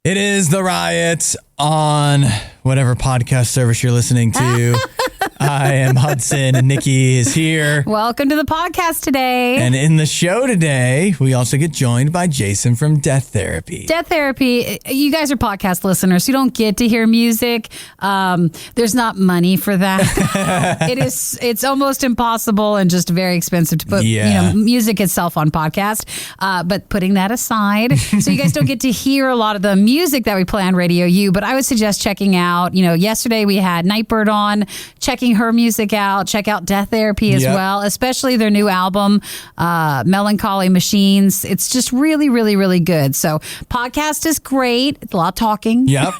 It is the Riot on whatever podcast service you're listening to. I am Hudson and Nikki is here. Welcome to the podcast today. And in the show today, we also get joined by Jason from Death Therapy. Death Therapy, you guys are podcast listeners. You don't get to hear music. There's not money for that. It's almost impossible and just very expensive to put music itself on podcast. But putting that aside, so you guys don't get to hear a lot of the music that we play on RadioU, but I would suggest checking out, yesterday we had Nightbird on, checking her music out. Check out Death Therapy as well, especially their new album, Melancholy Machines. It's just really, really, really good. So podcast is great. It's a lot of talking. Yep.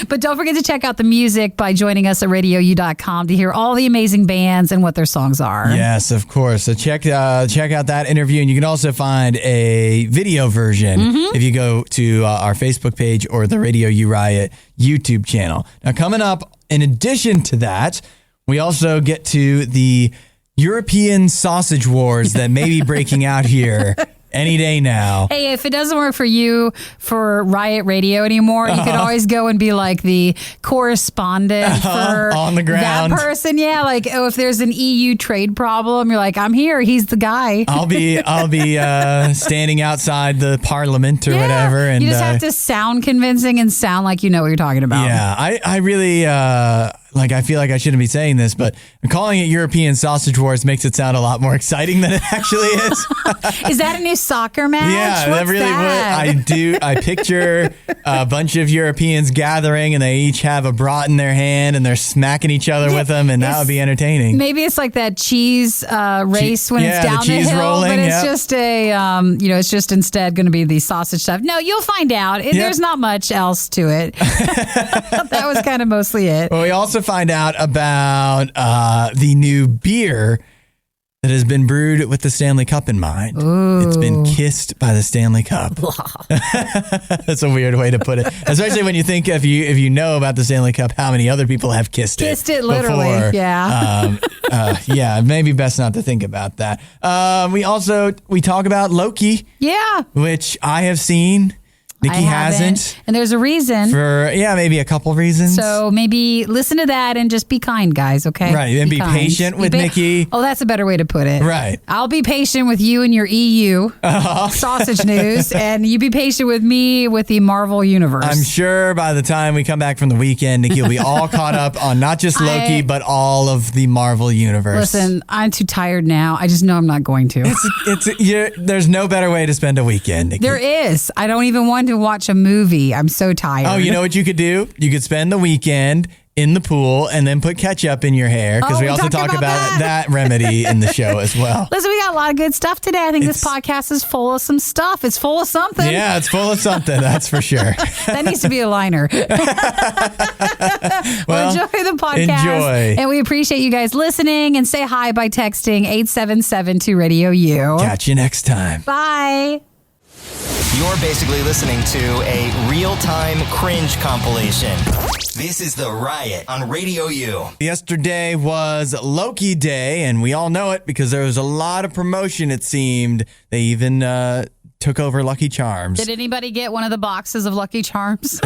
But don't forget to check out the music by joining us at RadioU.com to hear all the amazing bands and what their songs are. Yes, of course. So check out that interview, and you can also find a video version if you go to our Facebook page or the RadioU Riot YouTube channel. Now, coming up, in addition to that, we also get to the European sausage wars that may be breaking out here any day now. Hey, if it doesn't work for you for Riot Radio anymore, you can always go and be like the correspondent for on the ground. That person. Yeah, like if there's an EU trade problem, you're like, I'm here. He's the guy. I'll be standing outside the parliament or whatever. And you just have to sound convincing and sound like you know what you're talking about. Yeah, I really I feel like I shouldn't be saying this, but calling it European Sausage Wars makes it sound a lot more exciting than it actually is. Is that a new soccer match? Yeah, What's that really that? would. I do. I picture a bunch of Europeans gathering, and they each have a brat in their hand, and they're smacking each other with them, and that would be entertaining. Maybe it's like that cheese race when it's down the hill, rolling, but it's just it's just instead going to be the sausage stuff. No, you'll find out. There's not much else to it. That was kind of mostly it. Well, we also find out about the new beer that has been brewed with the Stanley Cup in mind. Ooh. It's been kissed by the Stanley Cup. That's a weird way to put it, especially when you think if you know about the Stanley Cup, how many other people have kissed it literally before. Yeah. Maybe best not to think about that. We talk about Loki, which I have seen. Nikki hasn't. And there's a reason. For, maybe a couple reasons. So maybe listen to that and just be kind, guys, okay? Right, and be patient with Nikki. Oh, that's a better way to put it. Right. I'll be patient with you and your EU sausage news, and you be patient with me with the Marvel Universe. I'm sure by the time we come back from the weekend, Nikki will be all caught up on not just Loki, but all of the Marvel Universe. Listen, I'm too tired now. I just know I'm not going to. There's no better way to spend a weekend, Nikki. There is. I don't even want to watch a movie. I'm so tired. Oh, you know what you could do? You could spend the weekend in the pool and then put ketchup in your hair, because we also talk about that remedy in the show as well. Listen, we got a lot of good stuff today. I think this podcast is full of some stuff. It's full of something. Yeah, it's full of something. That's for sure. That needs to be a liner. Well, enjoy the podcast. Enjoy. And we appreciate you guys listening, and say hi by texting 877 to RadioU. Catch you next time. Bye. You're basically listening to a real-time cringe compilation. This is The Riot on RadioU. Yesterday was Loki Day, and we all know it because there was a lot of promotion, it seemed. They even took over Lucky Charms. Did anybody get one of the boxes of Lucky Charms?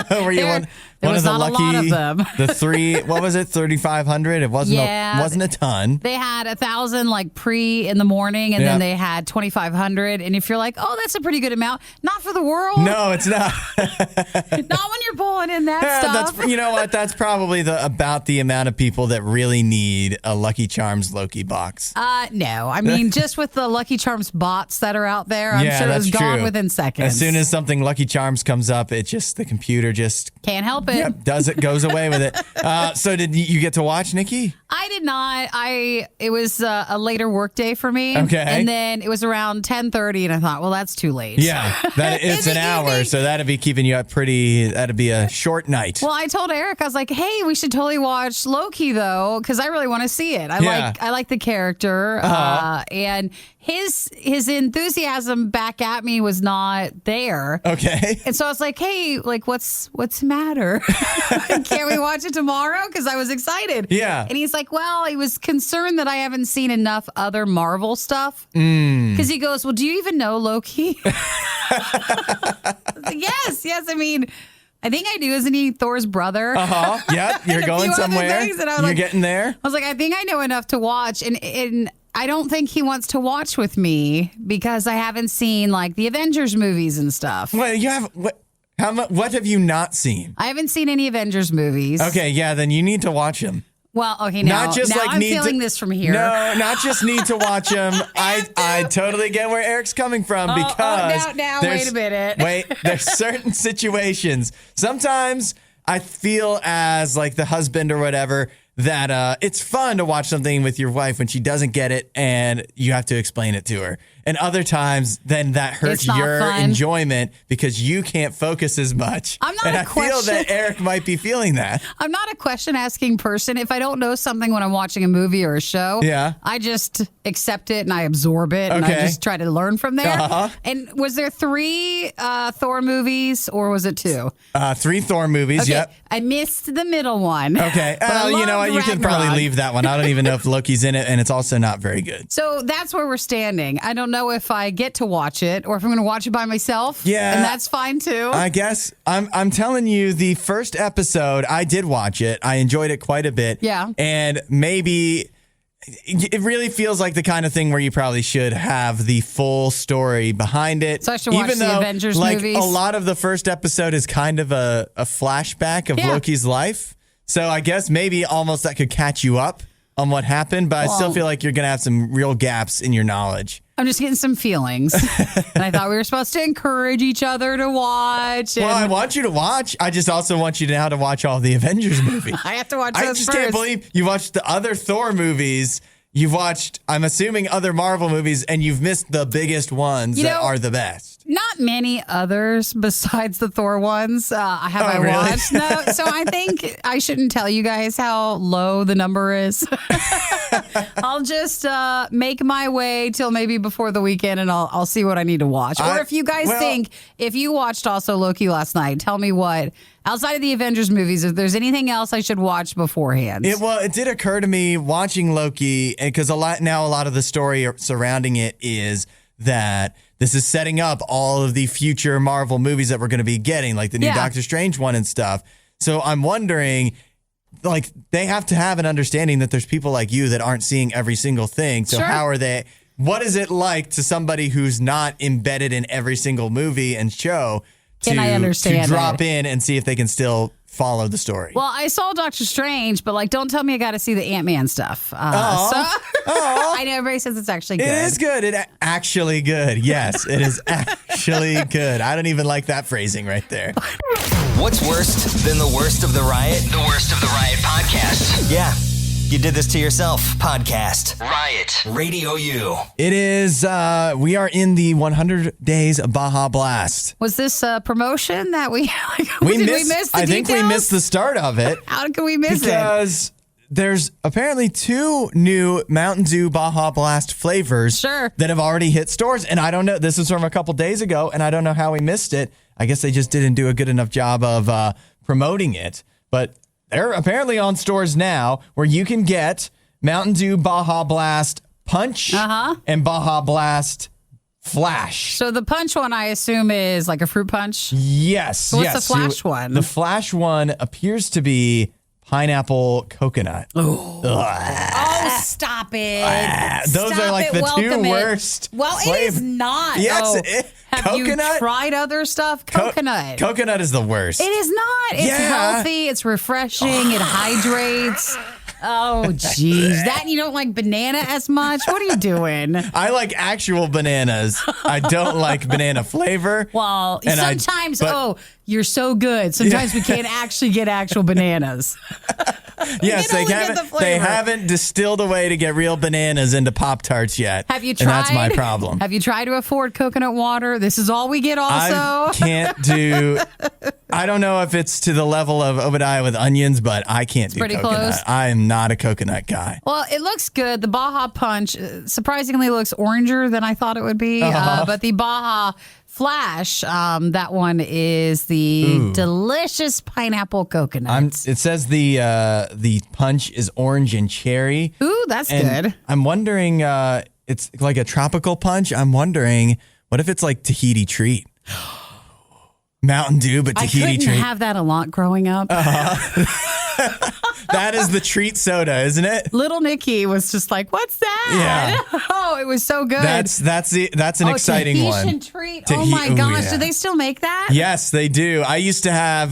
Were you one of the lucky? A lot of them. The three, what was it, 3,500? It wasn't a ton. They had 1,000 like pre in the morning, and then they had 2,500. And if you're like, oh, that's a pretty good amount, not for the world. No, it's not. Not when you're pulling in that stuff. You know what? That's probably about the amount of people that really need a Lucky Charms Loki box. No, I mean just with the Lucky Charms bots that are out there, I'm sure it's gone within seconds. As soon as something Lucky Charms comes up, the computer just can't help it. Yep, goes away with it. So did you get to watch, Nikki? I did not. It was a later work day for me. Okay. And then it was around 10:30, and I thought, well, that's too late. Yeah, it's an hour, so that'd be keeping you up that'd be a short night. Well, I told Eric, I was like, hey, we should totally watch Loki, though, because I really want to see it. I like the character. And his enthusiasm back at me was not there. Okay. And so I was like, hey, like, what's the matter? Can't we watch it tomorrow? Because I was excited. Yeah. And he's like, well, he was concerned that I haven't seen enough other Marvel stuff. Because he goes, well, do you even know Loki? I was like, yes. I mean, I think I do. Isn't he Thor's brother? Yeah, you're going somewhere. You're getting there. I was like, I think I know enough to watch. And I don't think he wants to watch with me because I haven't seen like the Avengers movies and stuff. Well, you have what have you not seen? I haven't seen any Avengers movies. Okay, yeah, then you need to watch them. Well, okay, now I'm feeling this from here. No, not just need to watch them. I totally get where Eric's coming from because now wait a minute. There's certain situations. Sometimes I feel as like the husband or whatever that it's fun to watch something with your wife when she doesn't get it and you have to explain it to her. And other times, then that hurts your enjoyment because you can't focus as much. I feel that Eric might be feeling that. I'm not a question-asking person. If I don't know something when I'm watching a movie or a show, I just accept it and I absorb it and I just try to learn from there. And was there 3 Thor movies or was it 2? 3 Thor movies, yep. I missed the middle one. Okay. You know what? You can probably leave that one. I don't even know if Loki's in it, and it's also not very good. So that's where we're standing. I don't know if I get to watch it or if I'm going to watch it by myself. Yeah. And that's fine, too. I guess. I'm telling you, the first episode, I did watch it. I enjoyed it quite a bit. Yeah. And maybe it really feels like the kind of thing where you probably should have the full story behind it. So I should watch the Avengers movies. A lot of the first episode is kind of a flashback of Loki's life. So I guess maybe almost that could catch you up on what happened, but I still feel like you're going to have some real gaps in your knowledge. I'm just getting some feelings. And I thought we were supposed to encourage each other to watch. Well, I want you to watch. I just also want you now to watch all the Avengers movies. I have to watch those first. I just can't believe you watched the other Thor movies. You've watched, I'm assuming, other Marvel movies, and you've missed the biggest ones that are the best. Not many others besides the Thor ones I really? watched. No, so I think I shouldn't tell you guys how low the number is. I'll just make my way till maybe before the weekend, and I'll see what I need to watch. Or if you guys think, if you watched also Loki last night, tell me what. Outside of the Avengers movies, if there's anything else I should watch beforehand. It did occur to me watching Loki, because a lot of the story surrounding it is that this is setting up all of the future Marvel movies that we're going to be getting, like the new Doctor Strange one and stuff. So I'm wondering, like, they have to have an understanding that there's people like you that aren't seeing every single thing. So how are they? What is it like to somebody who's not embedded in every single movie and show? To drop in and see if they can still follow the story. Well, I saw Doctor Strange, but don't tell me I got to see the Ant-Man stuff. I know everybody says it's actually good. It is good. It's actually good. Yes, it is actually good. I don't even like that phrasing right there. What's worse than the worst of the Riot? The worst of the Riot podcast. Yeah. You did this to yourself. Podcast. Riot. Radio U. It is, we are in the 100 days of Baja Blast. Was this a promotion that we missed? I think we missed the start of it. How could we miss it? Because there's apparently 2 new Mountain Dew Baja Blast flavors that have already hit stores. And I don't know, this was from a couple days ago, and I don't know how we missed it. I guess they just didn't do a good enough job of promoting it. But they're apparently on stores now where you can get Mountain Dew Baja Blast Punch and Baja Blast Flash. So the Punch one, I assume, is like a fruit punch? Yes. So what's the Flash one? The Flash one appears to be pineapple coconut. Oh, stop it. Those are like the 2 worst. Well, it is not. Yes. Have coconut? you tried other stuff? Coconut. Coconut is the worst. It is not. It's healthy. It's refreshing. It hydrates. Oh, jeez. That you don't like banana as much? What are you doing? I like actual bananas. I don't like banana flavor. Well, sometimes, you're so good. Sometimes we can't actually get actual bananas. Yes, they haven't distilled a way to get real bananas into Pop-Tarts yet. Have you tried? And that's my problem. Have you tried to afford coconut water? This is all we get also. I can't do I don't know if it's to the level of Obadiah with onions, but I can't do pretty coconut. close. I am not a coconut guy. Well, it looks good. The Baja Punch surprisingly looks oranger than I thought it would be. But the Baja Flash, that one is the delicious pineapple coconut. It says the punch is orange and cherry. Ooh, that's good. I'm wondering, it's like a tropical punch. I'm wondering, what if it's like Tahiti treat? Mountain Dew, but Tahiti treat. I couldn't treat. have that a lot growing up. That is the treat soda, isn't it? Little Nicky was just like, "What's that?" Yeah. Oh, it was so good. That's an exciting Tahitian one. Treat. Oh my gosh, do they still make that? Yes, they do. I used to have,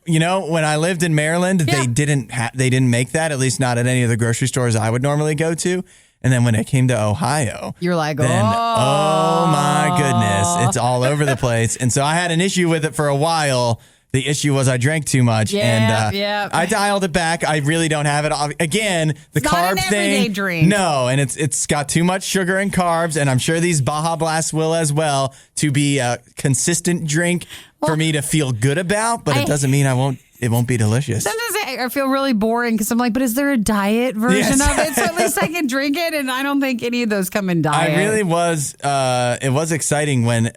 when I lived in Maryland, they didn't make that, at least not at any of the grocery stores I would normally go to. And then when it came to Ohio, you're like, oh my goodness, it's all over the place. And so I had an issue with it for a while. The issue was I drank too much, and I dialed it back. I really don't have it. Again, the carb not an thing. everyday drink. No, and it's got too much sugar and carbs, and I'm sure these Baja Blasts will as well, to be a consistent drink for me to feel good about. But it doesn't mean it won't be delicious. Sometimes I feel really boring because I'm like, but is there a diet version of it? So at least I can drink it, and I don't think any of those come in diet. I really was. It was exciting when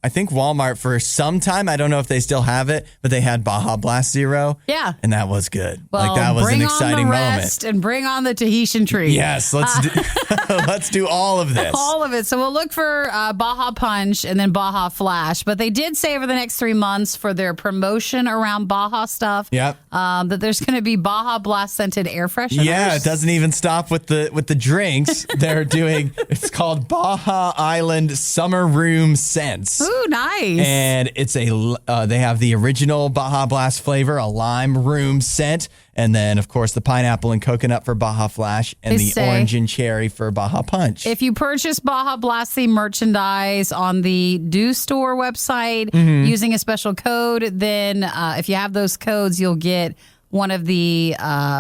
I think Walmart for some time, I don't know if they still have it, but they had Baja Blast Zero. Yeah. And that was good. Well, that was an exciting bring on the moment. rest and bring on the Tahitian treat. Yes, let's do all of this. All of it. So we'll look for Baja Punch and then Baja Flash. But they did say over the next 3 months for their promotion around Baja stuff, that there's going to be Baja Blast scented air fresheners. Yeah, it doesn't even stop with the drinks. They're doing, it's called Baja Island Summer Room Scents. Ooh, nice. And it's they have the original Baja Blast flavor, a lime room scent, and then of course the pineapple and coconut for Baja Flash, and the orange and cherry for Baja Punch. If you purchase Baja Blast theme merchandise on the Do Store website using a special code, then if you have those codes, you'll get one of the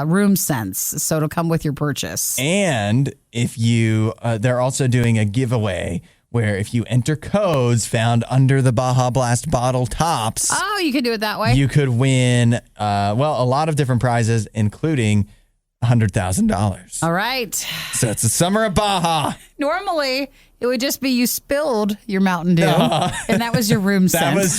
room scents, so it'll come with your purchase. And if you, they're also doing a giveaway where if you enter codes found under the Baja Blast bottle tops, you can do it that way. You could win, a lot of different prizes, including $100,000. All right. So it's the summer of Baja. Normally, it would just be you spilled your Mountain Dew, and that was your room scent. That was,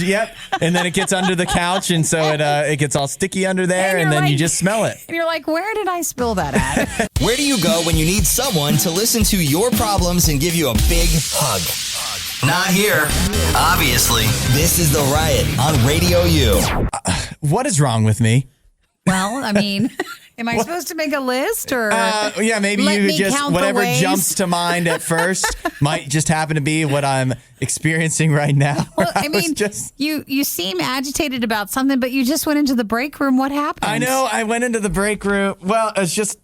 and then it gets under the couch, and so it gets all sticky under there, and then you just smell it. And you're like, where did I spill that at? Where do you go when you need someone to listen to your problems and give you a big hug? Not here. Obviously, this is The Riot on Radio U. What is wrong with me? Well, I mean, am I supposed to make a list or? Maybe you just, whatever jumps to mind at first might just happen to be what I'm experiencing right now. Well, I mean, you seem agitated about something, but you just went into the break room. What happened? I know. I went into the break room. Well, it's just,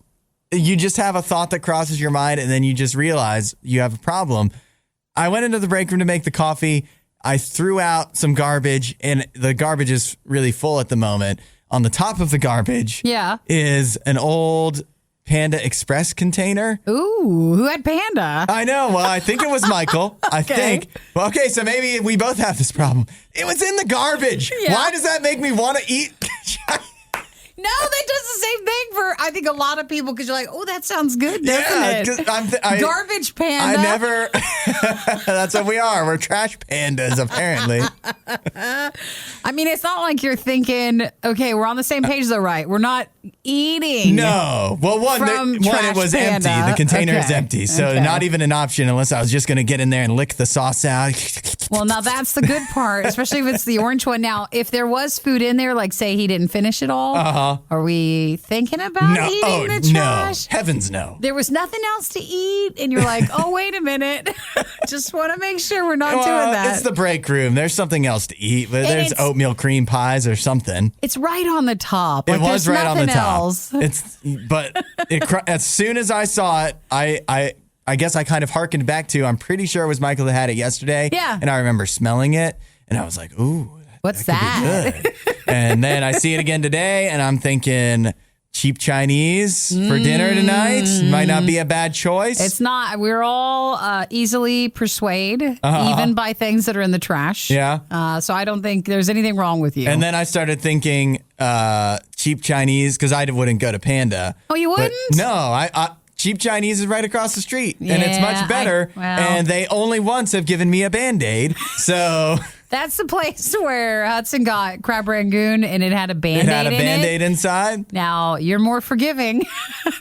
you just have a thought that crosses your mind, and then you just realize you have a problem. I went into the break room to make the coffee. I threw out some garbage, and the garbage is really full at the moment. On the top of the garbage is an old Panda Express container. Ooh, who had Panda? I know. Well, I think it was Michael. I think. Well, okay, so maybe we both have this problem. It was in the garbage. Yeah. Why does that make me want to eat? No, that does the same thing for, I think, a lot of people, because you're like, oh, that sounds good, doesn't it? Garbage Panda. I never, that's what we are. We're trash pandas, apparently. I mean, it's not like you're thinking, okay, we're on the same page, though, right? We're not eating. No. Well, one it was Panda. empty. The container is empty. So not even an option unless I was just going to get in there and lick the sauce out. Well, now that's the good part, especially if it's the orange one. Now, if there was food in there, like say he didn't finish it all, are we thinking about eating the trash? No. Heavens no. There was nothing else to eat, and you're like, oh, wait a minute. Just want to make sure we're not doing that. It's the break room. There's something else to eat. But there's oatmeal cream pies or something. It's right on the top. It was right on the top. Else. As soon as I saw it, I guess I kind of hearkened back to, I'm pretty sure it was Michael that had it yesterday. Yeah. And I remember smelling it, and I was like, ooh. What's that? And then I see it again today, and I'm thinking, cheap Chinese for dinner tonight. Might not be a bad choice. It's not. We're all easily persuaded, even by things that are in the trash. Yeah. So I don't think there's anything wrong with you. And then I started thinking cheap Chinese because I wouldn't go to Panda. Oh, you wouldn't? No, I cheap Chinese is right across the street, and it's much better. And they only once have given me a Band-Aid, so... That's the place where Hudson got crab rangoon, and it had a Band-Aid in it. It had a Band-Aid inside. Now, you're more forgiving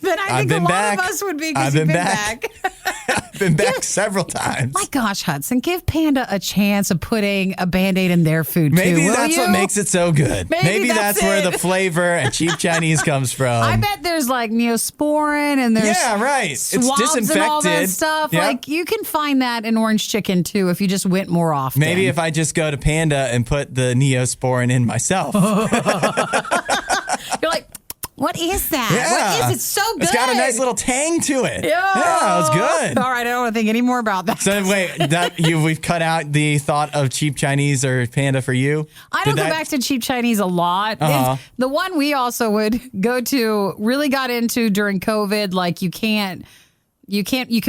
than I think a lot of us would be because you've been back. I've been back several times. My gosh, Hudson, give Panda a chance of putting a Band-Aid in their food, Maybe too, that's what makes it so good. Maybe that's where the flavor and cheap Chinese comes from. I bet there's like Neosporin and there's It's disinfected. And all that stuff. Yep. Like you can find that in orange chicken, too, if you just went more often. Maybe if I just go to Panda and put the Neosporin in myself. You're like, what is that? Yeah. What is it? So good. It's got a nice little tang to it. Yeah, it's good. All right, I don't want to think any more about that. So wait, we've cut out the thought of cheap Chinese or Panda for you? I don't go back to cheap Chinese a lot. The one we also would go to really got into during COVID, like you can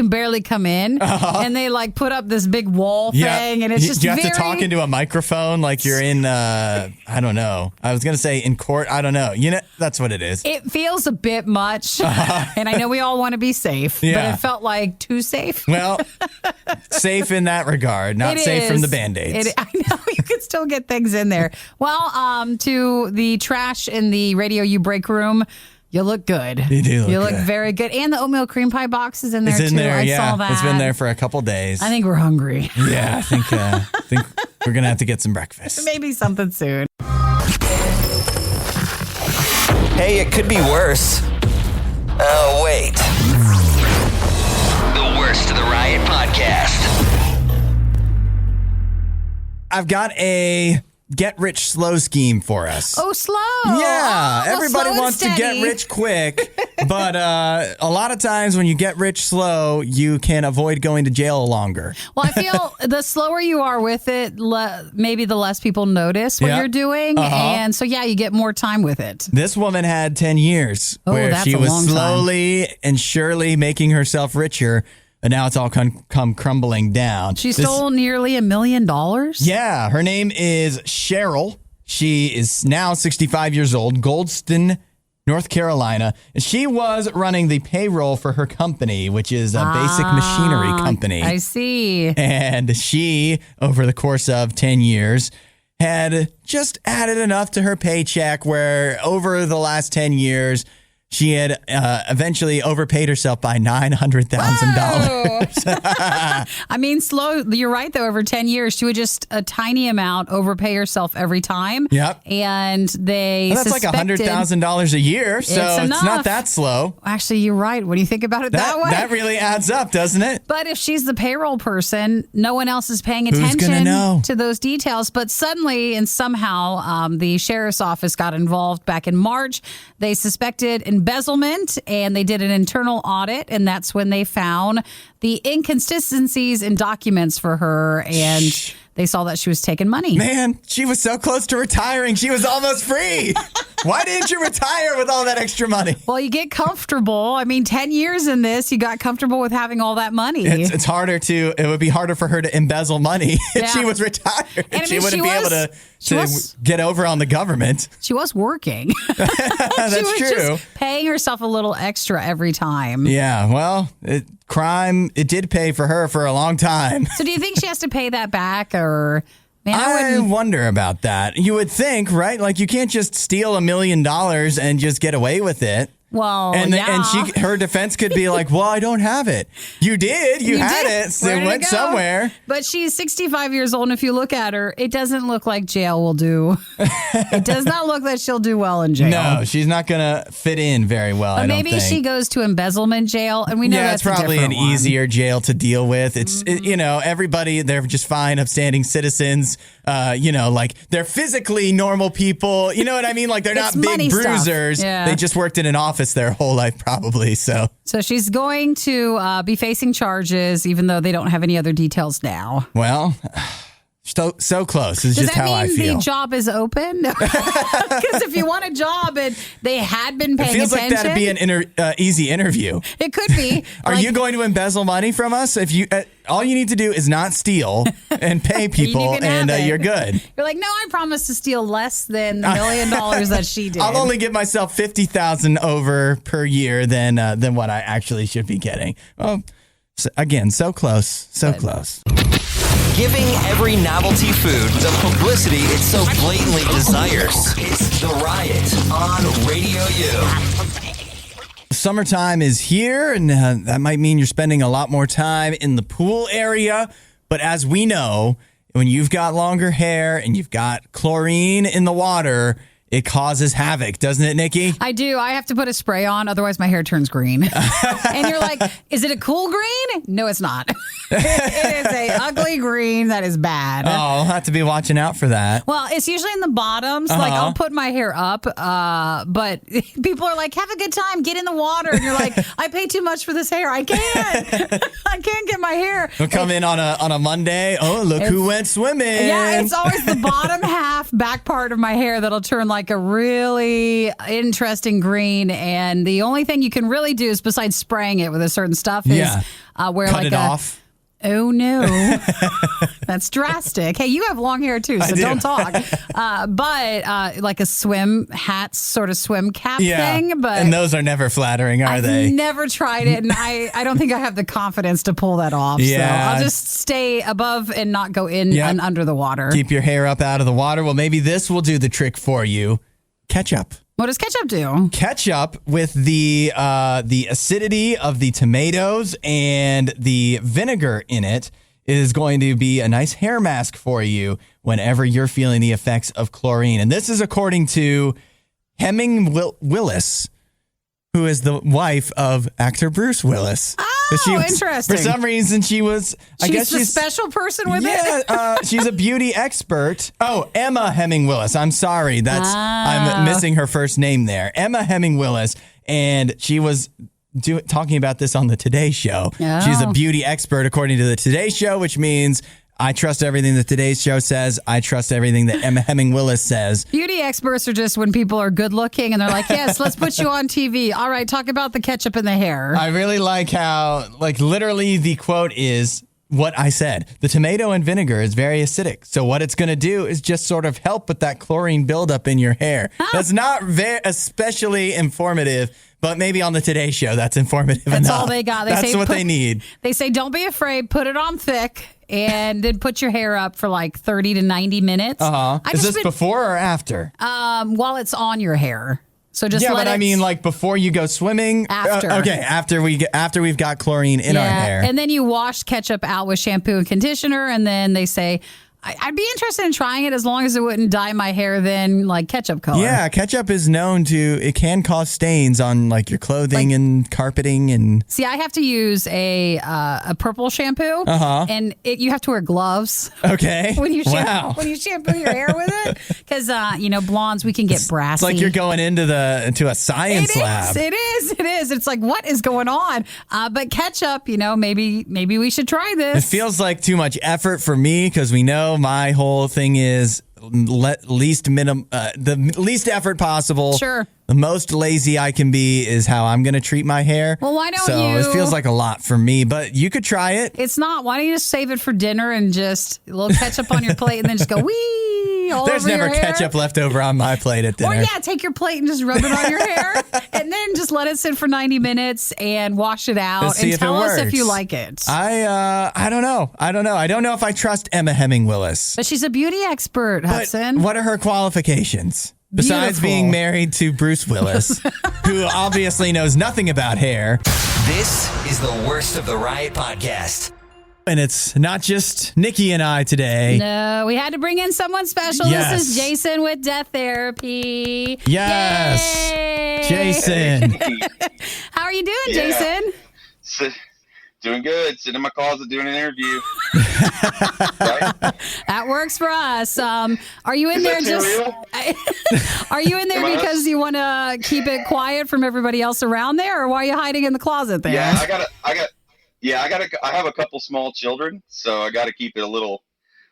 barely come in, and they like put up this big wall thing, and it's just you have to talk into a microphone like you're in I don't know. I was gonna say in court. I don't know. That's what it is. It feels a bit much, and I know we all want to be safe, but it felt like too safe. Well, safe in that regard, not safe from the Band-Aids. I know you can still get things in there. Well, to the trash in the RadioU break room. You look good. You do look good. Very good. And the oatmeal cream pie box is in there, too. I saw that. It's been there for a couple days. I think we're hungry. Yeah, I think we're going to have to get some breakfast. Maybe something soon. Hey, it could be worse. Oh, wait. The worst of the Riot podcast. I've got a get-rich-slow scheme for us. Oh, slow. Yeah, everybody slow wants to get rich quick, but a lot of times when you get rich slow, you can avoid going to jail longer. Well, I feel the slower you are with it, maybe the less people notice what you're doing, and so you get more time with it. This woman had 10 years where she was slowly and surely making herself richer. And now it's all come crumbling down. She stole nearly $1 million? Yeah. Her name is Cheryl. She is now 65 years old, Goldston, North Carolina. And she was running the payroll for her company, which is a basic machinery company. I see. And she, over the course of 10 years, had just added enough to her paycheck where over the last 10 years, she had eventually overpaid herself by $900,000. I mean, slow. You're right, though. Over 10 years, she would just a tiny amount overpay herself every time. Yep. And that's like $100,000 a year, so it's not that slow. Actually, you're right. When you think about it that way. That really adds up, doesn't it? But if she's the payroll person, no one else is paying attention to those details. But suddenly and somehow, the sheriff's office got involved back in March. They suspected embezzlement, and they did an internal audit, and that's when they found the inconsistencies in documents for her, and they saw that she was taking money. Man, she was so close to retiring. She was almost free. Why didn't you retire with all that extra money? Well, you get comfortable. I mean, 10 years in this, you got comfortable with having all that money. It would be harder for her to embezzle money if she was retired. And she wouldn't be able to get over on the government. She was working. That's she was true. Just paying herself a little extra every time. Yeah, well, crime, it did pay for her for a long time. So do you think she has to pay that back, or... Man, I wonder about that. You would think, right? Like, you can't just steal $1 million and just get away with it. Well, and her defense could be like, well, I don't have it. You did. You had it. So it went somewhere. But she's 65 years old, and if you look at her, it doesn't look like jail will do. It does not look like she'll do well in jail. No, she's not going to fit in very well, but maybe she goes to embezzlement jail, and we know that's probably an one. easier jail to deal with. It's, everybody, they're just fine, upstanding citizens. Like they're physically normal people. You know what I mean? Like they're not big bruisers. Yeah. They just worked in an office their whole life, probably. So she's going to be facing charges, even though they don't have any other details now. Well, So close is just how I feel. Does that mean the job is open? Because if you want a job and they had been paying attention. It feels like that'd be an easy interview. It could be. Are you going to embezzle money from us? If you, all you need to do is not steal and pay people, and you're good. You're like, no, I promise to steal less than the $1 million that she did. I'll only give myself $50,000 over per year than what I actually should be getting. Well, again, so close, so close. Giving every novelty food the publicity it so blatantly desires. It's The Riot on Radio U. Summertime is here, and that might mean you're spending a lot more time in the pool area. But as we know, when you've got longer hair and you've got chlorine in the water, it causes havoc, doesn't it, Nikki? I do. I have to put a spray on, otherwise my hair turns green. And you're like, is it a cool green? No, it's not. It is a ugly green that is bad. Oh, I'll have to be watching out for that. Well, it's usually in the bottoms. Like, I'll put my hair up, but people are like, have a good time, get in the water. And you're like, I pay too much for this hair. I can't. I can't get my hair. We'll come in on a Monday. Oh, look who went swimming. Yeah, it's always the bottom half, back part of my hair that'll turn like a really interesting green, and the only thing you can really do is besides spraying it with a certain stuff is wear cut it off. Oh no, that's drastic. Hey, you have long hair too, so don't talk. But like a swim hat, sort of swim cap thing. But and those are never flattering, are they? I've never tried it, and I don't think I have the confidence to pull that off. Yeah. So I'll just stay above and not go in and under the water. Keep your hair up out of the water. Well, maybe this will do the trick for you. Ketchup. What does ketchup do? Ketchup, with the acidity of the tomatoes and the vinegar in it, is going to be a nice hair mask for you whenever you're feeling the effects of chlorine. And this is according to Hemming Willis, who is the wife of actor Bruce Willis. Oh, interesting. For some reason, she's the special person with it? She's a beauty expert. Oh, Emma Hemming Willis. I'm sorry. I'm missing her first name there. Emma Hemming Willis. And she was talking about this on the Today Show. Oh. She's a beauty expert according to the Today Show, which means I trust everything that Today's Show says. I trust everything that Emma Hemming Willis says. Beauty experts are just when people are good looking and they're like, yes, let's put you on TV. All right, talk about the ketchup in the hair. I really like how, literally the quote is what I said. The tomato and vinegar is very acidic. So what it's going to do is just sort of help with that chlorine buildup in your hair. That's not especially informative. But maybe on the Today Show, that's informative enough. That's all they got. That's what they need. They say, don't be afraid. Put it on thick and then put your hair up for like 30 to 90 minutes. Is this before or after? While it's on your hair. So just I mean, like before you go swimming. After. After we've got chlorine in our hair. And then you wash ketchup out with shampoo and conditioner, and then they say, I'd be interested in trying it as long as it wouldn't dye my hair then like ketchup color. Yeah, ketchup is known it can cause stains on like your clothing and carpeting and. See, I have to use a purple shampoo, and you have to wear gloves. Okay. when you shampoo your hair with it, because blondes we can get brassy. It's like you're going into a science lab. It is. It's like, what is going on? But ketchup, maybe we should try this. It feels like too much effort for me because we know my whole thing is the least effort possible. Sure. The most lazy I can be is how I'm going to treat my hair. Well, why don't you? So it feels like a lot for me, but you could try it. It's not. Why don't you just save it for dinner and just a little ketchup on your plate and then just go wee all There's over your never hair. ketchup left over on my plate at dinner. Or take your plate and just rub it on your hair and then just let it sit for 90 minutes and wash it out and tell us if you like it. I don't know. I don't know if I trust Emma Hemming Willis. But she's a beauty expert, Hudson. What are her qualifications? Besides being married to Bruce Willis, who obviously knows nothing about hair. This is the Worst of the Riot podcast. And it's not just Nikki and I today. No, we had to bring in someone special. Yes. This is Jason with Death Therapy. Yes. Yay. Jason. How are you doing, Jason? Doing good. Sitting in my closet doing an interview. That works for us. Are you in there Are you in there because you want to keep it quiet from everybody else around there, or why are you hiding in the closet there? Yeah, I have a couple small children, so I got to keep it a little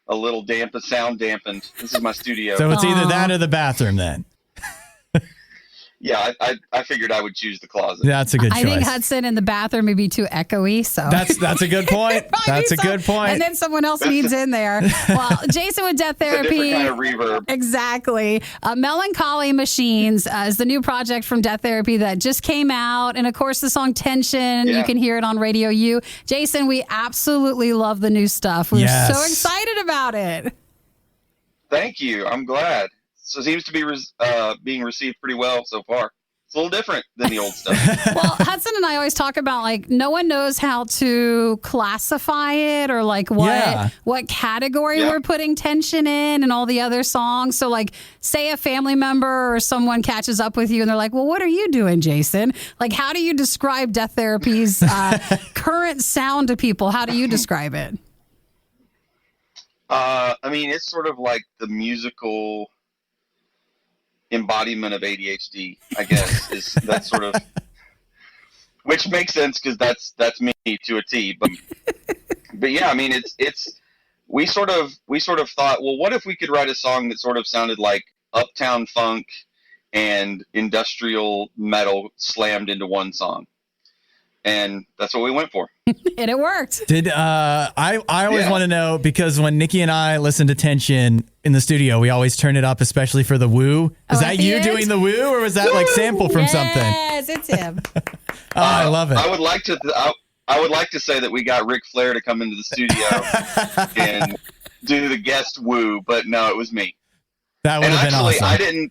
a little sound dampened. This is my studio. So it's either that or the bathroom then. Yeah, I figured I would choose the closet. That's a good choice. I think Hudson in the bathroom would be too echoey. So that's a good point. That's a good point. And then someone else needs in there. Well, Jason with Death Therapy. It's a different kind of reverb. Exactly. Melancholy Machines is the new project from Death Therapy that just came out. And of course, the song Tension, you can hear it on RadioU. Jason, we absolutely love the new stuff. We're so excited about it. Thank you. I'm glad. So it seems to be being received pretty well so far. It's a little different than the old stuff. Well, Hudson and I always talk about like no one knows how to classify it or like what category we're putting Tension in and all the other songs. So like say a family member or someone catches up with you and they're like, well, what are you doing, Jason? Like how do you describe Death Therapy's current sound to people? How do you describe it? I mean, it's sort of like the musical embodiment of ADHD, I guess, is that sort of, which makes sense because that's me to a T. But yeah, I mean, we sort of thought, well, what if we could write a song that sort of sounded like Uptown Funk and industrial metal slammed into one song, and that's what we went for. And it worked. Did I always want to know, because when Nikki and I listen to Tension in the studio, we always turn it up, especially for the woo. Is that you doing the woo, or was that like sample from something? Yes, it's him. I love it. I would like to say that we got Ric Flair to come into the studio and do the guest woo, but no, it was me. That would have been awesome.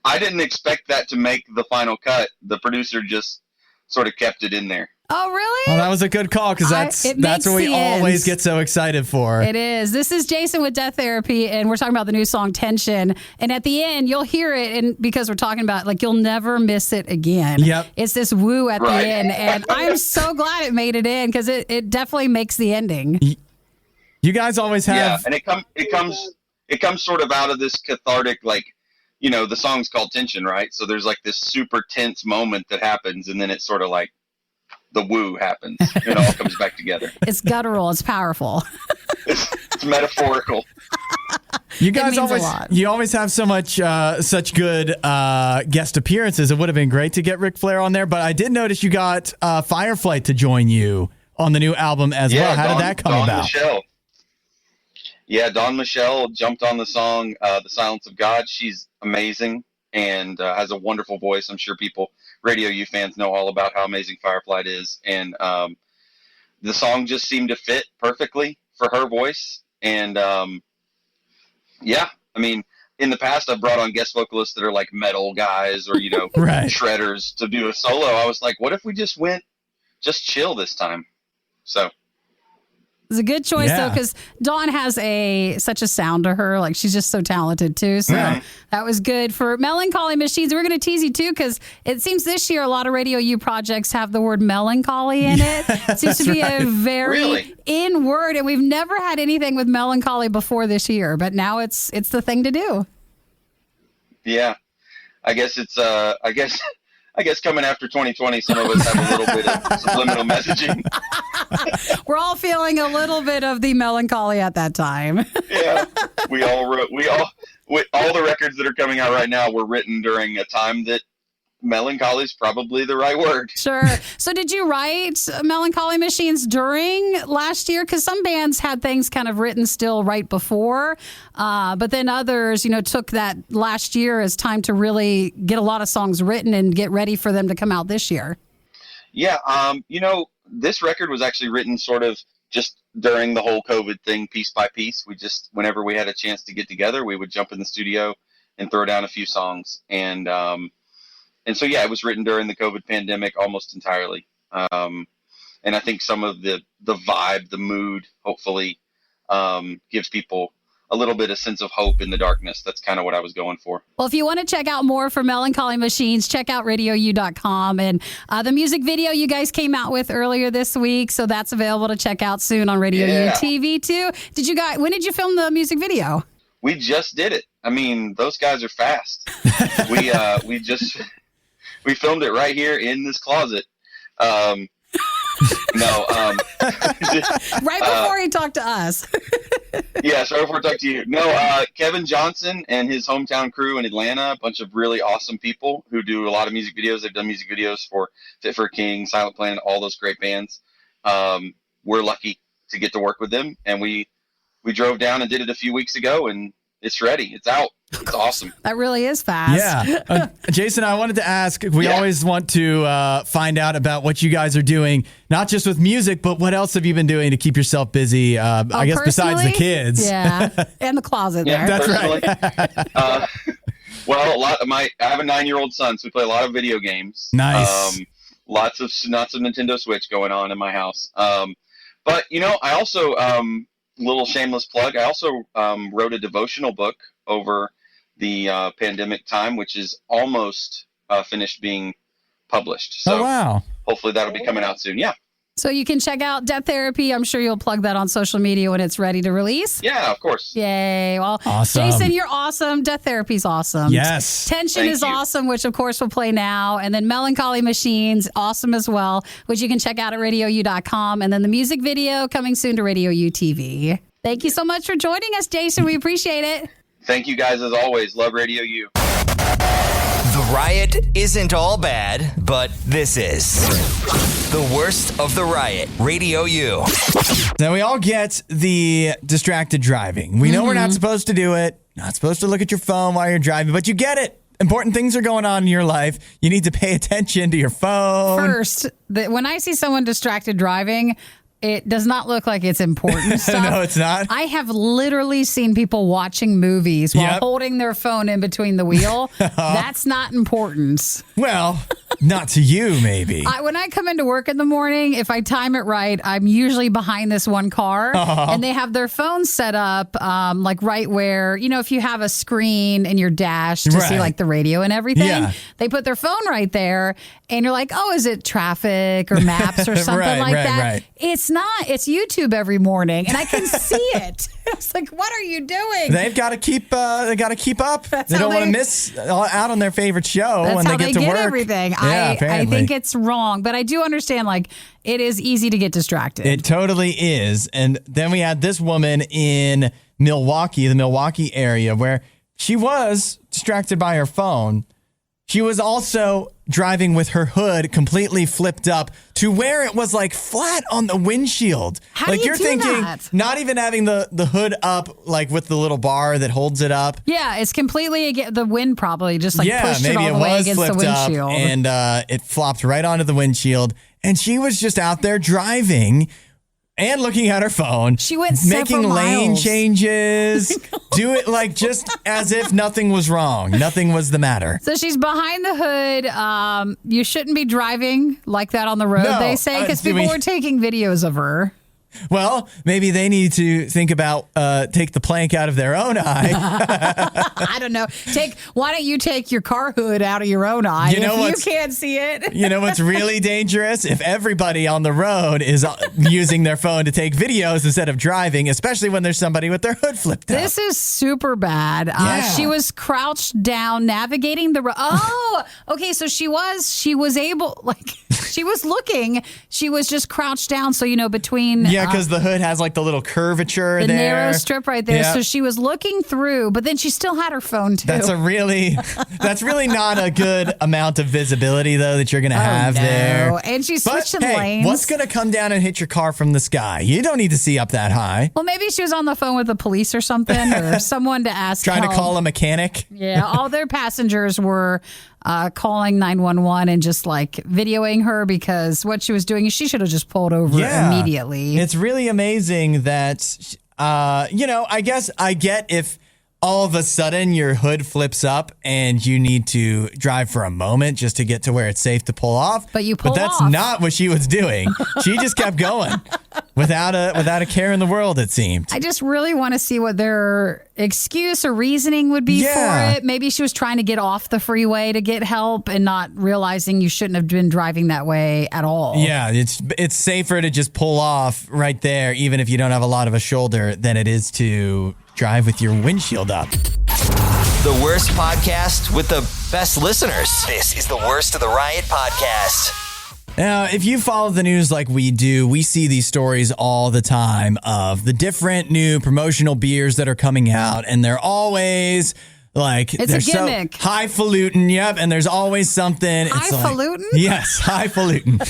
I didn't expect that to make the final cut. The producer just sort of kept it in there. Oh, really? Well, that was a good call, because that's what we always get so excited for. It is. This is Jason with Death Therapy, and we're talking about the new song Tension. And at the end, you'll hear it, and because we're talking about, like, you'll never miss it again. Yep. It's this woo at the end, and I'm so glad it made it in, because it definitely makes the ending. You guys always have... Yeah, and it comes sort of out of this cathartic, like, you know, the song's called Tension, right? So there's like this super tense moment that happens, and then it's sort of like the woo happens. It all comes back together. It's guttural. It's powerful. It's metaphorical. You guys always have so much, such good guest appearances. It would have been great to get Ric Flair on there, but I did notice you got Fireflight to join you on the new album as well. How did that come about? Michelle. Yeah, Dawn Michelle jumped on the song The Silence of God. She's amazing and has a wonderful voice. I'm sure RadioU fans know all about how amazing Fireflight is. And the song just seemed to fit perfectly for her voice. And yeah, I mean, in the past, I've brought on guest vocalists that are like metal guys or, you know, shredders to do a solo. I was like, what if we just went chill this time? So... It's a good choice, though, because Dawn has such a sound to her. Like, she's just so talented, too. So that was good. For Melancholy Machines, we're going to tease you, too, because it seems this year a lot of RadioU projects have the word melancholy in it. It seems to be a very in word, and we've never had anything with melancholy before this year, but now it's the thing to do. Yeah. I guess it's, I guess coming after 2020, some of us have a little bit of subliminal messaging. We're all feeling a little bit of the melancholy at that time. Yeah, all the records that are coming out right now were written during a time that melancholy is probably the right word. Sure. So did you write Melancholy Machines during last year? Because some bands had things kind of written still right before, but then others, you know, took that last year as time to really get a lot of songs written and get ready for them to come out this year. Yeah. You know, this record was actually written sort of just during the whole COVID thing, piece by piece. We just, whenever we had a chance to get together, we would jump in the studio and throw down a few songs. And so, yeah, it was written during the COVID pandemic almost entirely. And I think some of the vibe, the mood, hopefully gives people a little bit of sense of hope in the darkness. That's kind of what I was going for. Well, if you want to check out more for Melancholy Machines, check out RadioU.com. And the music video you guys came out with earlier this week, so that's available to check out soon on RadioU TV too. When did you film the music video? We just did it. I mean, those guys are fast. We filmed it right here in this closet. No. Right before he talked to us. Yes, right before I talk to you. No, Kevin Johnson and his hometown crew in Atlanta, a bunch of really awesome people who do a lot of music videos. They've done music videos for Fit for a King, Silent Planet, all those great bands. We're lucky to get to work with them, and we drove down and did it a few weeks ago, and it's ready. It's out. It's awesome. That really is fast. Yeah. Jason, I wanted to ask, we always want to find out about what you guys are doing, not just with music, but what else have you been doing to keep yourself busy, I guess, besides the kids? Yeah, and the closet there. That's right. Well, I have a 9-year-old son, so we play a lot of video games. Nice. Lots of Nintendo Switch going on in my house. But, I also, little shameless plug, I also wrote a devotional book over the pandemic time, which is almost finished being published. So wow. Hopefully that'll be coming out soon. Yeah. So you can check out Death Therapy. I'm sure you'll plug that on social media when it's ready to release. Yeah, of course. Yay. Well, awesome. Jason, you're awesome. Death Therapy's awesome. Yes. Tension is awesome, which of course we'll play now. And then Melancholy Machines, awesome as well, which you can check out at RadioU.com. And then the music video coming soon to RadioU TV. Thank you so much for joining us, Jason. We appreciate it. Thank you guys as always. Love Radio U. The Riot isn't all bad, but this is the worst of the Riot. Radio U. Now, we all get the distracted driving. We know we're not supposed to do it. Not supposed to look at your phone while you're driving, but you get it. Important things are going on in your life. You need to pay attention to your phone. First, when I see someone distracted driving, it does not look like it's important stuff. No, it's not. I have literally seen people watching movies while holding their phone in between the wheel. That's not important. Well, not to you, maybe. When I come into work in the morning, if I time it right, I'm usually behind this one car, and they have their phone set up like right where, if you have a screen in your dash to see like the radio and everything, they put their phone right there, and you're like, oh, is it traffic or maps or something that? Right. It's not. It's YouTube every morning, and I can see it. It's like, what are you doing? They've got to keep. They got to keep up. They don't want to miss out on their favorite show when they get to work. Everything. Yeah, I think it's wrong, but I do understand. Like, it is easy to get distracted. It totally is. And then we had this woman in Milwaukee, the Milwaukee area, where she was distracted by her phone. She was also driving with her hood completely flipped up to where it was like flat on the windshield. How do you you're do thinking that? Not even having the hood up like with the little bar that holds it up. Yeah, it's completely the wind probably just like pushed it all the way against the windshield. And it flopped right onto the windshield. And she was just out there driving and looking at her phone. She went making lane miles. changes, do it like just as if nothing was wrong. Nothing was the matter. So she's behind the hood. You shouldn't be driving like that on the road, they say, because people were taking videos of her. Well, maybe they need to think about take the plank out of their own eye. I don't know. Why don't you take your car hood out of your own eye if you can't see it? You know what's really dangerous? If everybody on the road is using their phone to take videos instead of driving, especially when there's somebody with their hood flipped up. This is super bad. She was crouched down, navigating the road. Oh, okay. So she was able, like, she was looking. She was just crouched down. So, between. Yeah, because the hood has like the little curvature the there. The narrow strip right there. Yeah. So she was looking through, but then she still had her phone too. That's really not a good amount of visibility though that you're going to have there. And she's switching lanes. What's going to come down and hit your car from the sky? You don't need to see up that high. Well, maybe she was on the phone with the police or something, or someone to ask Trying help. to call a mechanic. Yeah, all their passengers were calling 911 and just like videoing her because what she was doing is she should have just pulled over immediately. It's really amazing that, I guess I get if all of a sudden your hood flips up and you need to drive for a moment just to get to where it's safe to pull off. But you pull off. But that's not what she was doing. She just kept going without a care in the world, it seemed. I just really want to see what their excuse or reasoning would be for it. Maybe she was trying to get off the freeway to get help and not realizing you shouldn't have been driving that way at all. Yeah, it's safer to just pull off right there, even if you don't have a lot of a shoulder, than it is to drive with your windshield up. The worst podcast with the best listeners. This is the Worst of the Riot podcast. Now, if you follow the news like we do, we see these stories all the time of the different new promotional beers that are coming out, and they're always like it's they're a gimmick. So highfalutin, yep, and there's always something. Highfalutin? Yes, highfalutin.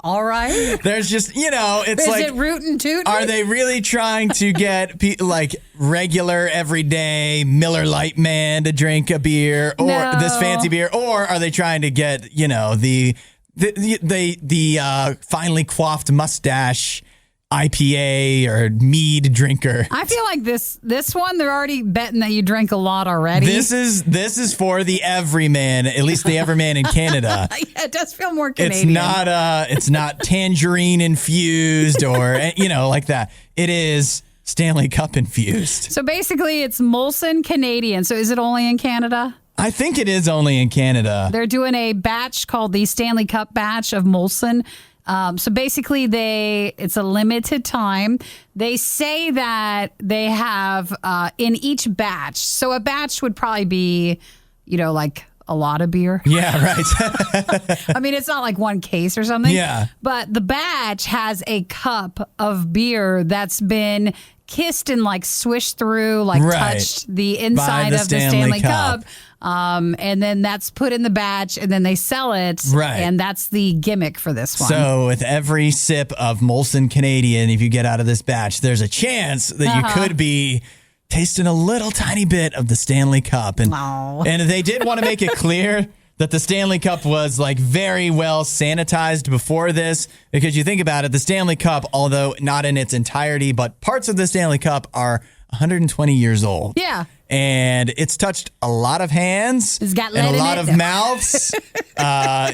All right. There's just, it's Is like, it rootin' tootin'? are they really trying to get like regular, everyday Miller Lite man to drink a beer or this fancy beer, or are they trying to get, the finely coiffed mustache IPA or mead drinker? I feel like this one, they're already betting that you drink a lot already. This is for the everyman, at least the everyman in Canada. Yeah, it does feel more Canadian. It's not tangerine infused or like that. It is Stanley Cup infused. So basically, it's Molson Canadian. So is it only in Canada? I think it is only in Canada. They're doing a batch called the Stanley Cup batch of Molson. So basically, it's a limited time. They say that they have in each batch. So a batch would probably be, like a lot of beer. Yeah, right. I mean, it's not like one case or something. Yeah. But the batch has a cup of beer that's been kissed and like swished through, like touched the inside of the Stanley Cup. And then that's put in the batch and then they sell it. Right. And that's the gimmick for this one. So with every sip of Molson Canadian, if you get out of this batch, there's a chance that you could be tasting a little tiny bit of the Stanley Cup. And they did want to make it clear that the Stanley Cup was like very well sanitized before this, because you think about it, the Stanley Cup, although not in its entirety, but parts of the Stanley Cup are 120 years old. Yeah. And it's touched a lot of hands It's got and lead a in lot it. of mouths.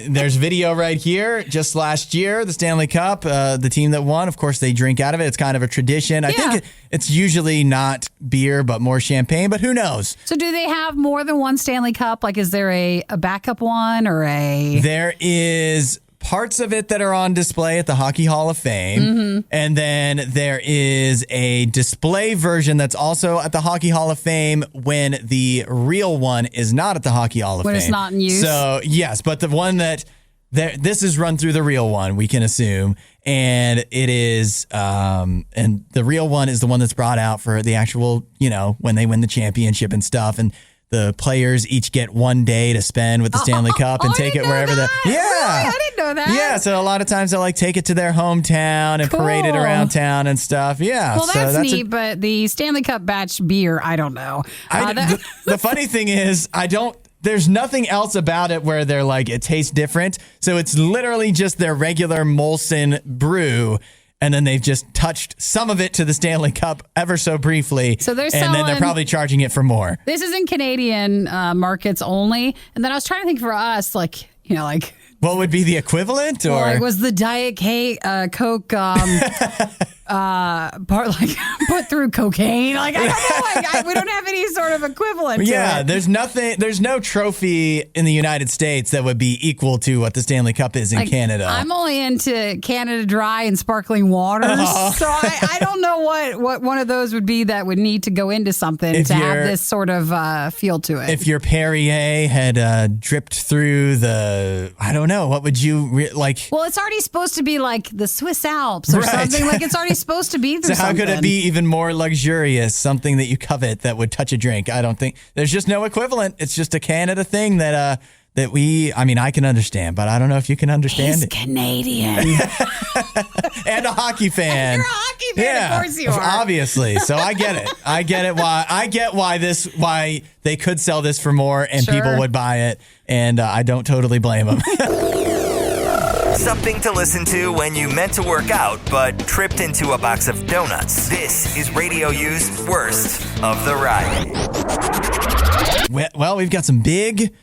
There's video right here. Just last year, the Stanley Cup, the team that won, of course, they drink out of it. It's kind of a tradition. I think it's usually not beer, but more champagne, but who knows? So do they have more than one Stanley Cup? Like, is there a backup one or a... There is parts of it that are on display at the Hockey Hall of Fame. And then there is a display version that's also at the Hockey Hall of Fame when the real one is not at the Hockey Hall of Fame. When it's not in use. So, yes, but the one that... This is run through the real one, we can assume. And it is... and the real one is the one that's brought out for the actual, when they win the championship and stuff. And the players each get 1 day to spend with the Stanley Cup and take it wherever they're... Yeah. Really? I didn't know that. Yeah, so a lot of times they'll like take it to their hometown and parade it around town and stuff. Yeah. Well, that's so neat, but the Stanley Cup batch beer, I don't know. The funny thing is, there's nothing else about it where they're like, it tastes different. So it's literally just their regular Molson brew. And then they've just touched some of it to the Stanley Cup ever so briefly. So they're and then they're probably charging it for more. This is in Canadian markets only. And then I was trying to think for us, like, what would be the equivalent? Or like, was the Diet Coke put through cocaine? Like, I don't know. We don't have any sort of equivalent to it. There's no trophy in the United States that would be equal to what the Stanley Cup is in Canada. I'm only into Canada Dry and sparkling waters. So I don't know what one of those would be that would need to go into something to have this sort of feel to it. If your Perrier had dripped through I don't know, what would you like? Well, it's already supposed to be like the Swiss Alps or something. Like, it's already supposed to be through something. So how could it be even more luxurious, something that you covet that would touch a drink? I don't think there's just no equivalent. It's just a Canada thing that I can understand, but I don't know if you can understand He's it. Canadian. And a hockey fan. You're a hockey fan, of course you are. Obviously. So I get it. I get why they could sell this for more and people would buy it, and I don't totally blame them. Something to listen to when you meant to work out but tripped into a box of donuts. This is Radio U's Worst of the Riot. Well, we've got some big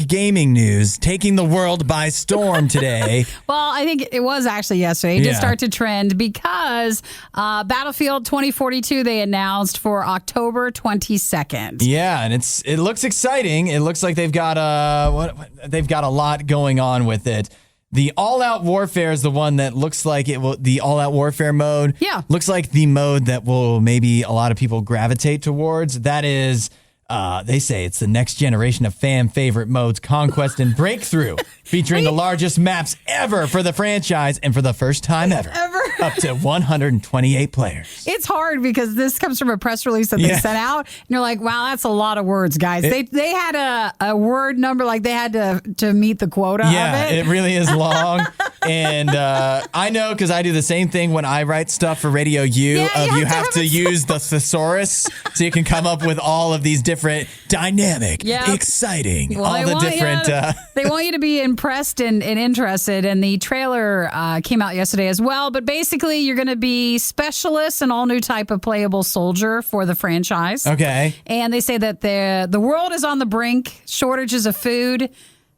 gaming news taking the world by storm today. Well, I think it was actually yesterday. It did start to trend because Battlefield 2042 they announced for October 22nd. Yeah, and it looks exciting. It looks like they've got a lot going on with it. The all-out warfare is the one that looks like it will. The all-out warfare mode, looks like the mode that will maybe a lot of people gravitate towards. That is They say it's the next generation of fan favorite modes, Conquest and Breakthrough, featuring the largest maps ever for the franchise and for the first time ever. Up to 128 players. It's hard because this comes from a press release that they sent out. And you're like, wow, that's a lot of words, guys. They had a word number, like they had to meet the quota of it. Yeah, it really is long. And I know because I do the same thing when I write stuff for Radio U. You have to use the thesaurus so you can come up with all of these different dynamic, exciting, all the different... they want you to be impressed and interested. And the trailer came out yesterday as well. But basically, you're going to be specialists, an all-new type of playable soldier for the franchise. Okay. And they say that the world is on the brink, shortages of food,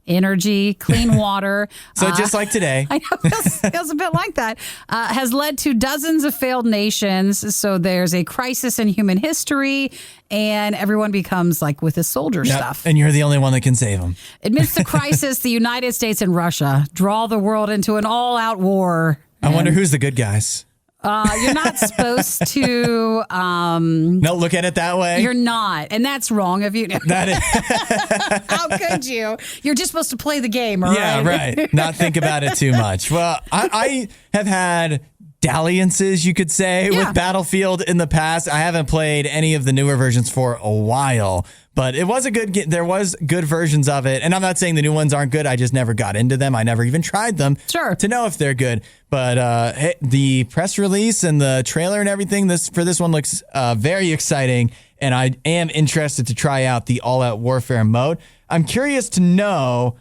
energy, clean water. So just like today. I know, it feels a bit like that. Has led to dozens of failed nations. So there's a crisis in human history, and everyone becomes like with the soldier stuff. And you're the only one that can save them. Amidst the crisis, the United States and Russia draw the world into an all-out war. I wonder who's the good guys. You're not supposed to... no, look at it that way. You're not. And that's wrong of you. That is. How could you? You're just supposed to play the game, right? Yeah, right. Not think about it too much. Well, I have had dalliances, you could say, with Battlefield in the past. I haven't played any of the newer versions for a while, but it was there was good versions of it. And I'm not saying the new ones aren't good. I just never got into them. I never even tried them to know if they're good. But hey, the press release and the trailer and everything for this one looks very exciting. And I am interested to try out the all-out warfare mode. I'm curious to know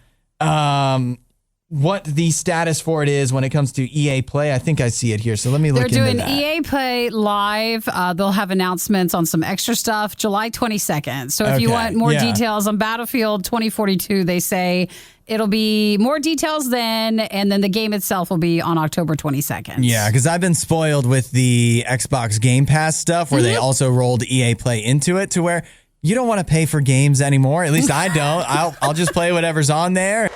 what the status for it is when it comes to EA Play. I think I see it here. So let me look into that. They're doing EA Play Live. They'll have announcements on some extra stuff July 22nd. So if you want more details on Battlefield 2042, they say it'll be more details then, and then the game itself will be on October 22nd. Yeah, because I've been spoiled with the Xbox Game Pass stuff where they also rolled EA Play into it to where you don't want to pay for games anymore. At least I don't. I'll just play whatever's on there.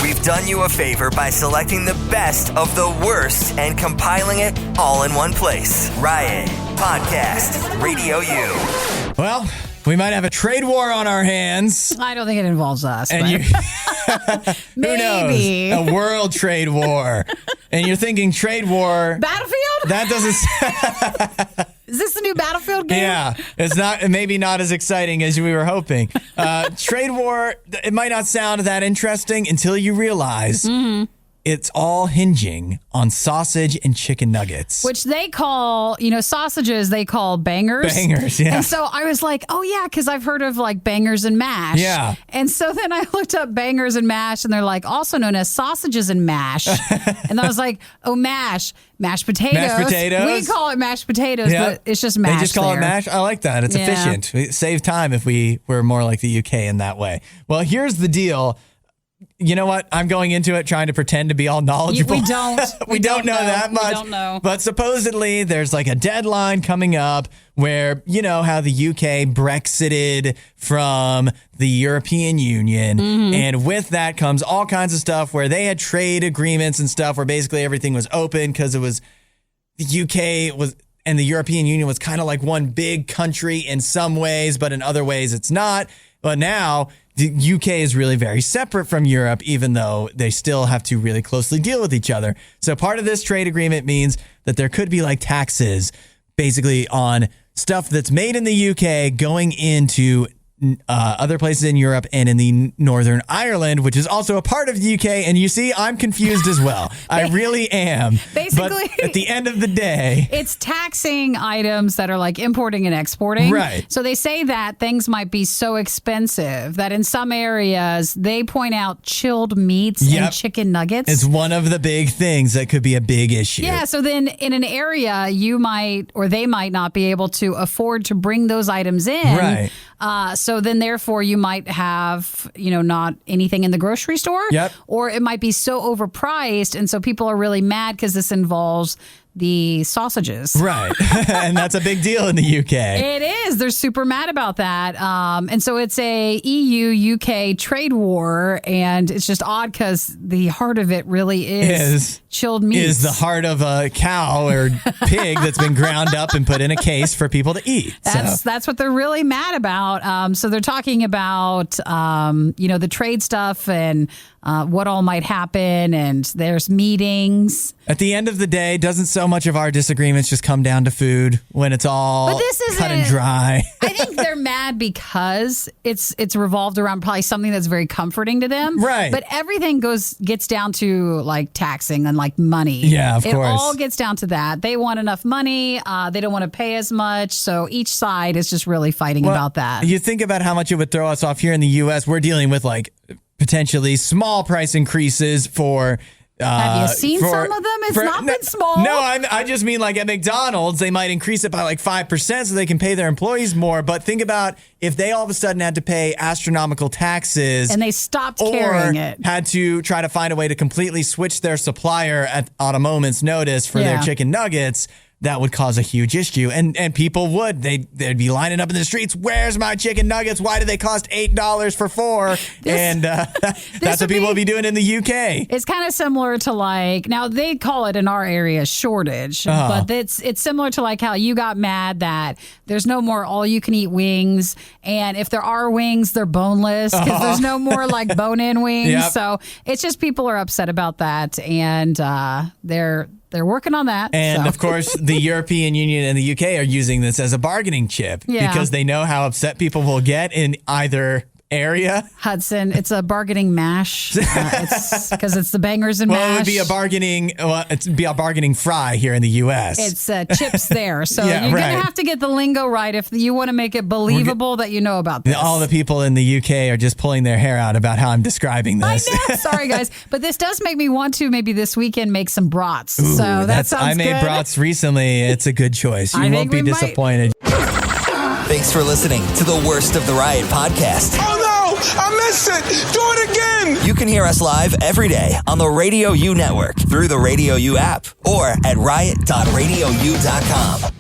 We've done you a favor by selecting the best of the worst and compiling it all in one place. Riot Podcast Radio U. Well, we might have a trade war on our hands. I don't think it involves us. And maybe. Who knows? A world trade war. And you're thinking trade war. Battlefield? That doesn't... Is this the new Battlefield game? Yeah, it's not. Maybe not as exciting as we were hoping. Trade war. It might not sound that interesting until you realize it's all hinging on sausage and chicken nuggets, which they call, sausages. They call bangers. Bangers, yeah. And so I was like, oh yeah, because I've heard of like bangers and mash. Yeah. And so then I looked up bangers and mash, and they're like also known as sausages and mash. And I was like, oh, mashed potatoes. Mashed potatoes. We call it mashed potatoes, but it's just mash. They just call it mash. I like that. It's efficient. We save time if we were more like the UK in that way. Well, here's the deal. You know what? I'm going into it trying to pretend to be all knowledgeable. We don't. we don't know that much. We don't know. But supposedly there's like a deadline coming up where, you know how the UK Brexited from the European Union. And with that comes all kinds of stuff where they had trade agreements and stuff where basically everything was open because it was the UK was and the European Union was kind of like one big country in some ways, but in other ways it's not. But now the UK is really very separate from Europe, even though they still have to really closely deal with each other. So part of this trade agreement means that there could be like taxes basically on stuff that's made in the UK going into other places in Europe and in the Northern Ireland, which is also a part of the UK. And you see, I'm confused as well. I really am. Basically, but at the end of the day, it's taxing items that are like importing and exporting. Right. So they say that things might be so expensive that in some areas they point out chilled meats and chicken nuggets. It's one of the big things that could be a big issue. Yeah. So then in an area, you might or they might not be able to afford to bring those items in. Right. So then, therefore, you might have, not anything in the grocery store. Yep. Or it might be so overpriced. And so people are really mad because this involves the sausages. Right. And that's a big deal in the UK. It is. They're super mad about that. And so it's a EU-UK trade war, and it's just odd because the heart of it really is chilled meat. Is the heart of a cow or pig that's been ground up and put in a case for people to eat. That's what they're really mad about. So they're talking about, the trade stuff and what all might happen, and there's meetings. At the end of the day, doesn't so much of our disagreements just come down to food when it's all cut and dry? I think they're mad because it's revolved around probably something that's very comforting to them. Right. But everything gets down to like taxing and like money. Yeah, of course. It all gets down to that. They want enough money. They don't want to pay as much. So each side is just really fighting about that. You think about how much it would throw us off here in the U.S. We're dealing with like potentially small price increases for. Have you seen some of them? It's not been small. No, I just mean like at McDonald's, they might increase it by like 5% so they can pay their employees more. But think about if they all of a sudden had to pay astronomical taxes. And they stopped carrying it. Had to try to find a way to completely switch their supplier on a moment's notice for their chicken nuggets. That would cause a huge issue. And people would. They'd be lining up in the streets. Where's my chicken nuggets? Why do they cost $8 for 4? That's what people will be doing in the UK. It's kind of similar to like, now they call it in our area shortage, but it's similar to like how you got mad that there's no more all-you-can-eat wings. And if there are wings, they're boneless because there's no more like bone-in wings. Yep. So it's just people are upset about that. And they're working on that. And of course, the European Union and the UK are using this as a bargaining chip because they know how upset people will get in either area. Hudson, it's a bargaining mash. It's because it's the bangers and mash. Well, it'd be a bargaining fry here in the U.S. It's chips there. So you're going to have to get the lingo right if you want to make it believable that you know about this. All the people in the UK are just pulling their hair out about how I'm describing this. I know. Sorry, guys. But this does make me want to maybe this weekend make some brats. Ooh, so that sounds I made good. brats recently. It's a good choice. You won't be disappointed. Thanks for listening to the Worst of the Riot podcast. Oh no! I missed it! Do it again! You can hear us live every day on the RadioU network through the RadioU app or at riot.radiou.com.